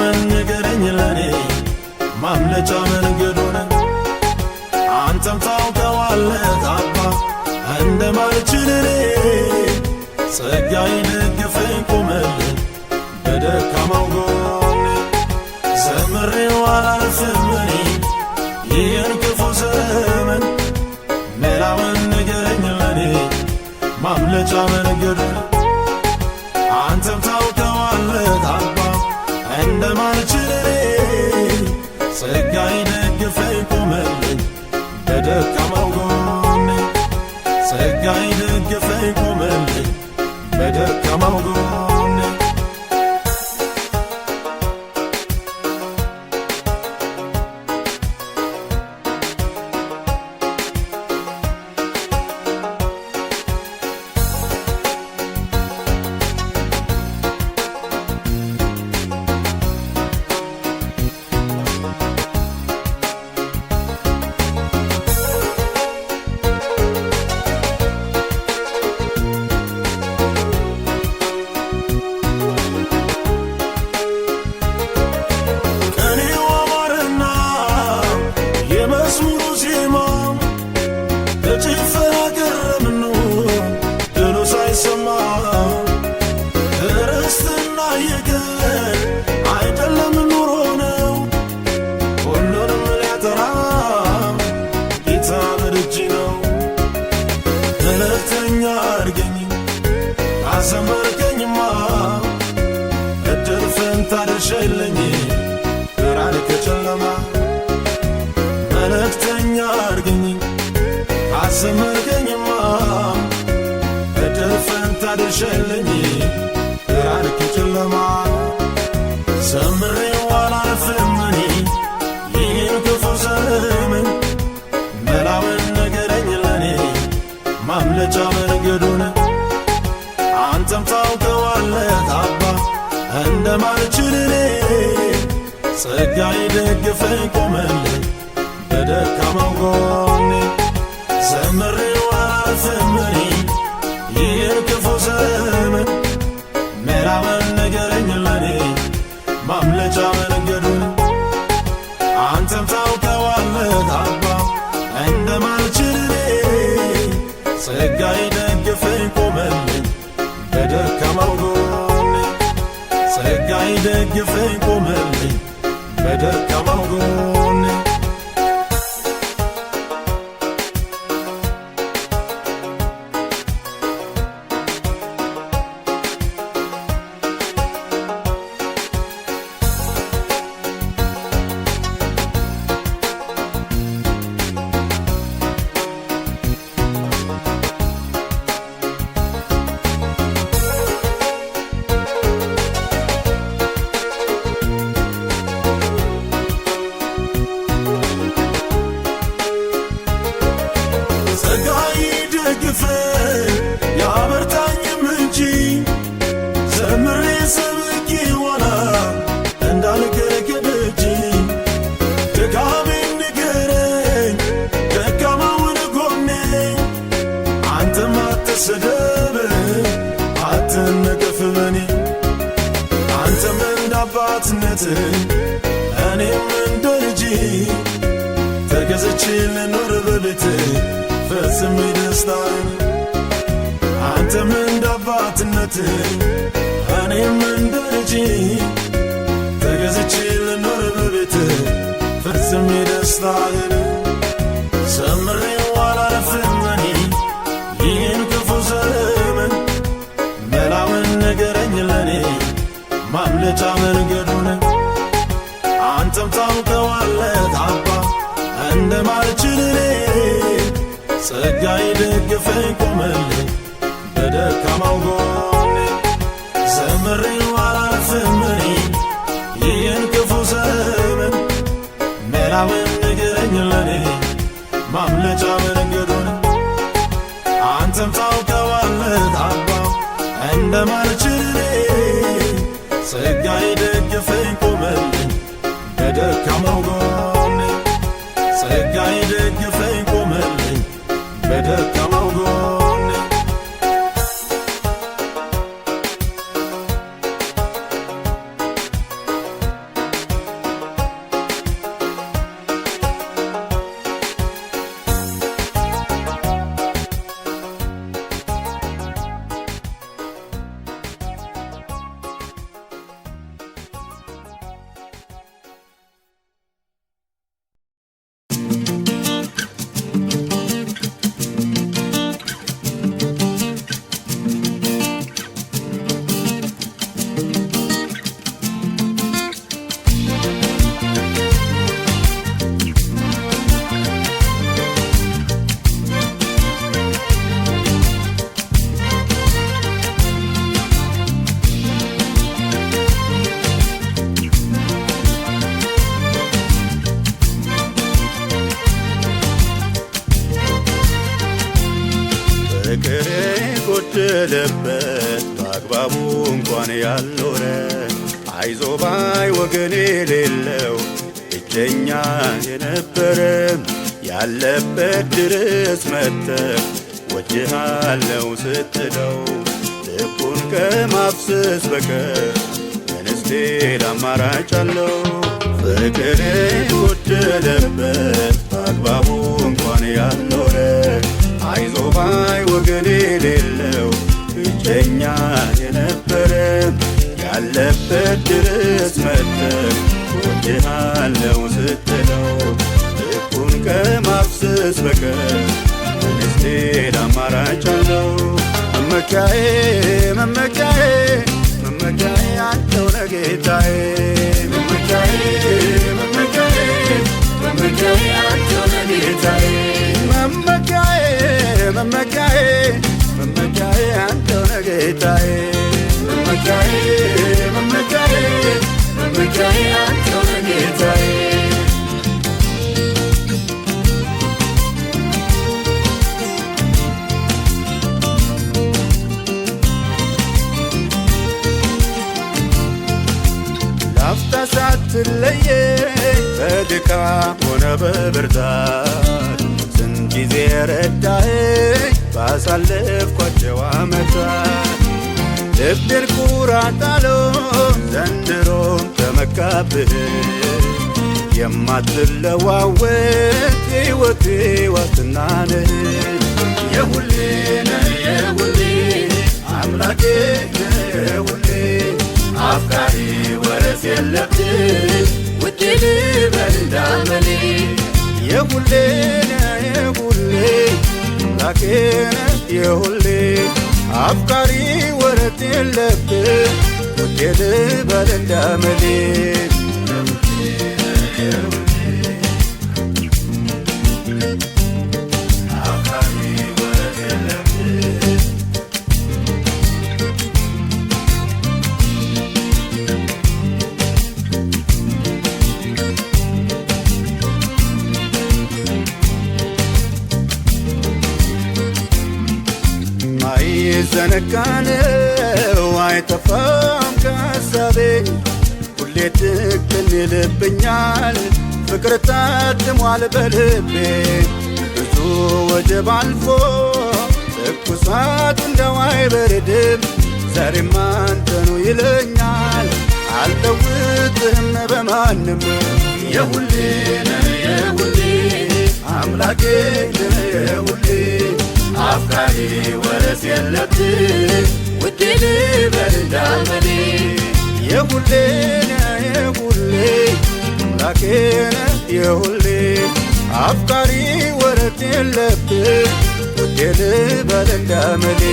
መላውን ንገረኝ ለኔ ማምለጫ መንገዱን አንተም ታውቀዋለህ አባ እንደማልችል እኔ ጸጋዬ ደግፈኝ ቆመልኝ በደካማው ጎኔ ዘምሬው አላልፍም እኔ ይህን ክፉ ዘመን መላውን ንገረኝ ለኔ ማምለጫ መንገዱን አንተም ታውቀዋለህ አባ እንደማልችል እኔ ጸጋዬ ደግፈኝ ቆመልኝ በደካማው ጎኔ ጸጋዬ ደግፈኝ ቆመልኝ በደካማው ጎኔ አሰመርከኝማ እድል ፈንታ ደርሸልኝ ብርሃን ከጨለማ መልእክተኛ አርገኝ አሰመርከኝማ እድል ፈንታ ደርሸልኝ ብርሃን ከጨለማ ዘምሬው አላልፍም እኔ ይህን ክፉ ዘመን መላውን ንገረኝ ለኔ ማምለጫ መንገዱን አንተም ታውቀዋለህ አባ እንደማልችል እኔ ጸጋዬ ደግፈኝ ቆመልኝ በደካማው ጎኔ ዘምሬው አላልፍም እኔ ይህን ክፉ ዘመን መላውን ንገረኝ ለኔ ማምለጫ መንገዱን አንተም ታውቀዋለህ አባ እንደማልችል እኔ ጸጋዬ ደግፈኝ ቆመልኝ በደካማው ጎኔ ጸጋዬ ደግፈኝ ቆመልኝ በደካማው ጎኔ ያበርታኝም እንጂ ዘምሬ ሰብኬ ዋላ እንዳልገረገደጅ ድካሜን ንገረኝ ደካማውን ጎኔ አንተም አትስደብ አትነቀፍ በኔ አንተም እንደ አባትነት እኔም እንደ ልጅ ተገዝቼ ልኖር በቤት ፈጽሜ ደስታዬን አንተም እንደ አባትነት እኔም እንደ ልጅ ተገዝቼ ልኖር በቤት ፈጽሜ ደስታዬን ዘምሬው አላልፍም እኔ ይህን ክፉ ዘመን መላውን ንገረኝ ለኔ ማምለጫ መንገዱን አንተም ታውቀዋለህ አባ እንደማልችል እኔ ጸጋዬ ደግፈኝ ቆመልኝ በደካማው ጎኔ ዘምሬው አላልፍም እኔ ይህን ክፉ ዘመን መላውን ንገረኝ ለኔ ማምለጫ መንገዱን አንተም ታውቀዋለህ አባ እንደማልችል እኔ ጸጋዬ ደግፈኝ ቆመልኝ በደካማው ጎኔ ጸጋዬ ደግፈኝ ቆመልኝ በደካማው ጎኔ ጎደለበት በአግባቡ እንኳን ያልኖረ አይዞ ባይ ወገን የሌለው ብቸኛ የነበረ ያለበት ድረስ መጥተህ ወድሃለው ስትለው ልቡን ከማፍሰስ በቀር ምንስ ሌላ አማራጭ አለው? ፍቅር ጎደለበት በአግባቡ እንኳን ያልኖረ አይዞ ባይ ወገን የሌለው ብቸኛ የነበረ ያለበት ድረስ መጥተህ ወድሃለው ስትለው ልቡን ከማፍሰስ በቀር ምንስ ሌላ አማራጭ አለው? መመኪያዬ መመኪያዬ መመኪያዬ አንተው ነህ ጌታዬ መመኪያዬ መመኪያዬ መመኪያዬ አንተው ነህ ጌታዬ መመኪያዬ መመኪያዬ መመኪያዬ አንተው ነህ ጌታዬ መመኪያዬ መመኪያዬ መመኪያዬ አንተው ነህ ጌታዬ ላፍታ ሳትለየኝ በድካም ሆነ በብርታት ስንት ጊዜ ረዳኸኝ ባሳለፍኳቸው ዓመታት ልቤን ኩራት አለው ዘንድሮም ተመካብህ የማትለዋወጥ የሕይወቴ ዋስትና ነህ የሁሌ ነህ የሁሌ አምላኬ ነህ የሁሌ አፍቃሪ ወረስ የለብህ ውዴ ልበል እንዳመሌ የሁሌ ነህ የሁሌ አምላኬ ነህ የሁሌ አፍቃሪ ወረት የለብህ ውዴ ልበል እንዳመሌ ዘነጋነው አይጠፋም ከሐሳቤ ሁሌ ትክን ይልብኛል ፍቅር ታትሟል በልቤ ብዙ ወጀብ አልፎ ትኩሳቱ እንደው አይበርድም ዛሬም አንተኑ ይለኛል አልለውጥህም በማንም የሁሌ ነህ የሁሌ አምላኬ ነህ የሁሌ አፍቃሪ ወረስ የለብህ ውዴ ልበል እንዳመሌ የሁሌ ነህ የሁሌ አምላኬ ነህ የሁሌ አፍቃሪ ወረት የለብህ ውዴ ልበል እንዳመሌ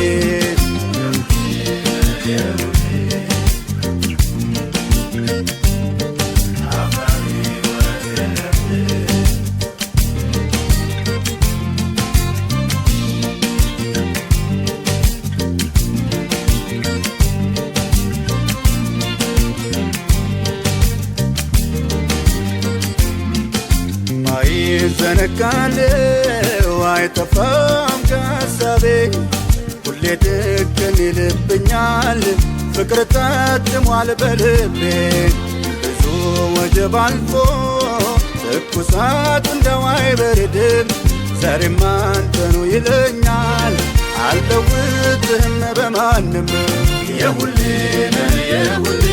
ዘነጋነው አይጠፋም ከሐሳቤ ሁሌ ትክን ይልብኛል ፍቅር ታትሟል በልቤ ብዙ ወጀብ አልፎ ትኩሳቱ እንደው አይበርድም ዛሬም አንተኑ ይለኛል አልለውጥህም በማንም የሁሌ ነህ የሁሌ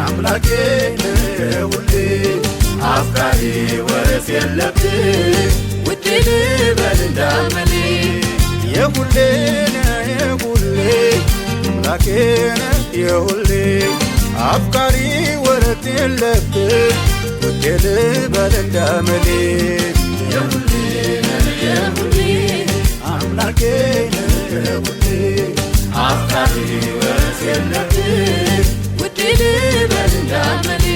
አምላኬ ነህ የሁሌ አፍቃሪ ወረስ የለብህ ውዴ ልበል እንዳመሌ የሁሌ ነህ የሁሌ አምላኬ ነህ የሁሌ አፍቃሪ ወረት የለብህ ውዴ ልበል እንዳመሌ የሁሌ ነህ የሁሌ አምላኬ ነህ የሁሌ አፍቃሪ ወረት የለብህ ውዴ ልበል እንዳመሌ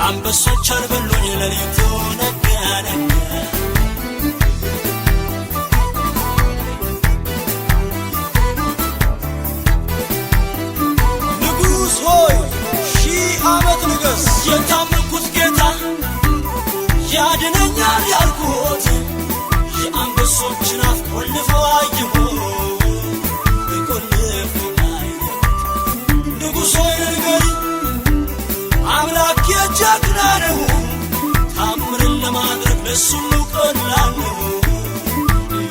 አንበሶች አልበሉኝ ሌሊቱ ነጋ ነጋ ንጉሥ ሆይ ሺህ ዓመት ንገስ የታመንኩት ጌታ ያድነኛል ያልኩት የአንበሶችን አፍ ቆልፈው አየሁ ንጉሥ ሆይ ንገሪኝ አምላክ የጀግና ነው ታምርን ለማድረግ ለሱም ቀላል ነው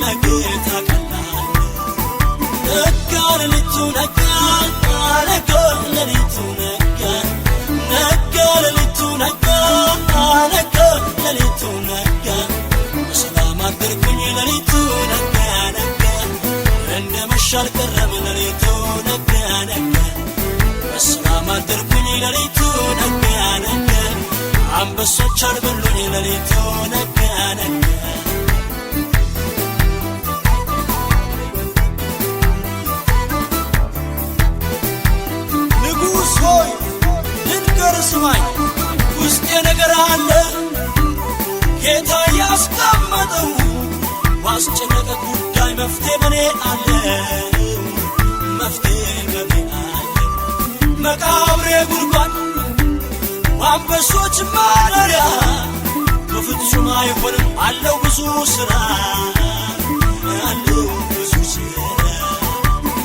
ለጌታ ቀላል ነው ነጋ ሌሊቱ ነጋ ነጋ ሌሊቱ ነጋ ነጋ ሌሊቱ ነጋ ነጋ ሌሊቱ ነጋ በሰላም አደርኩኝ ሌሊቱ ነጋ ነጋ እንደ መሸ አልቀረም ሌሊቱ ነጋ ነጋ በሰላም አደርኩኝ ሌሊቱ ነጋ ነጋ አንበሶች አልበሉኝ ሌሊቱ ነጋ ነጋ ንጉሥ ሆይ ልንገርህ ስማኝ ውስጤ ነገር አለ ጌታ ያስቀመጠው ባስጨነቀ ጉዳይ መፍትሄ በኔ አለ መፍትሄ በኔ አለ መቃብሬ ጉድጓድ አንበሶች ማደሪያ በፍጹም አይሆንም አለው ብዙ ሥራ አለው ብዙ ሥራ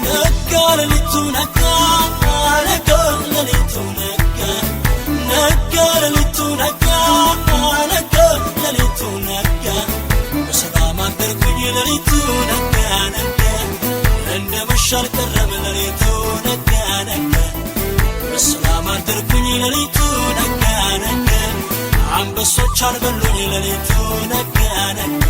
ነጋ ሌሊቱ ነጋ ነጋ ሌሊቱ ነጋ ነጋ ሌሊቱ ነጋ ነጋ ሌሊቱ ነጋ በሰላም አደርኩኝ ሌሊቱ ነጋ ነጋ እንደ መሸ አልቀረም ሌሊቱ ነጋ ነጋ በሰላም አደርኩኝ ሌሊቱ ነጋ ነጋ አንበሶች አልበሉኝ ሌሊቱ ነጋ ነጋ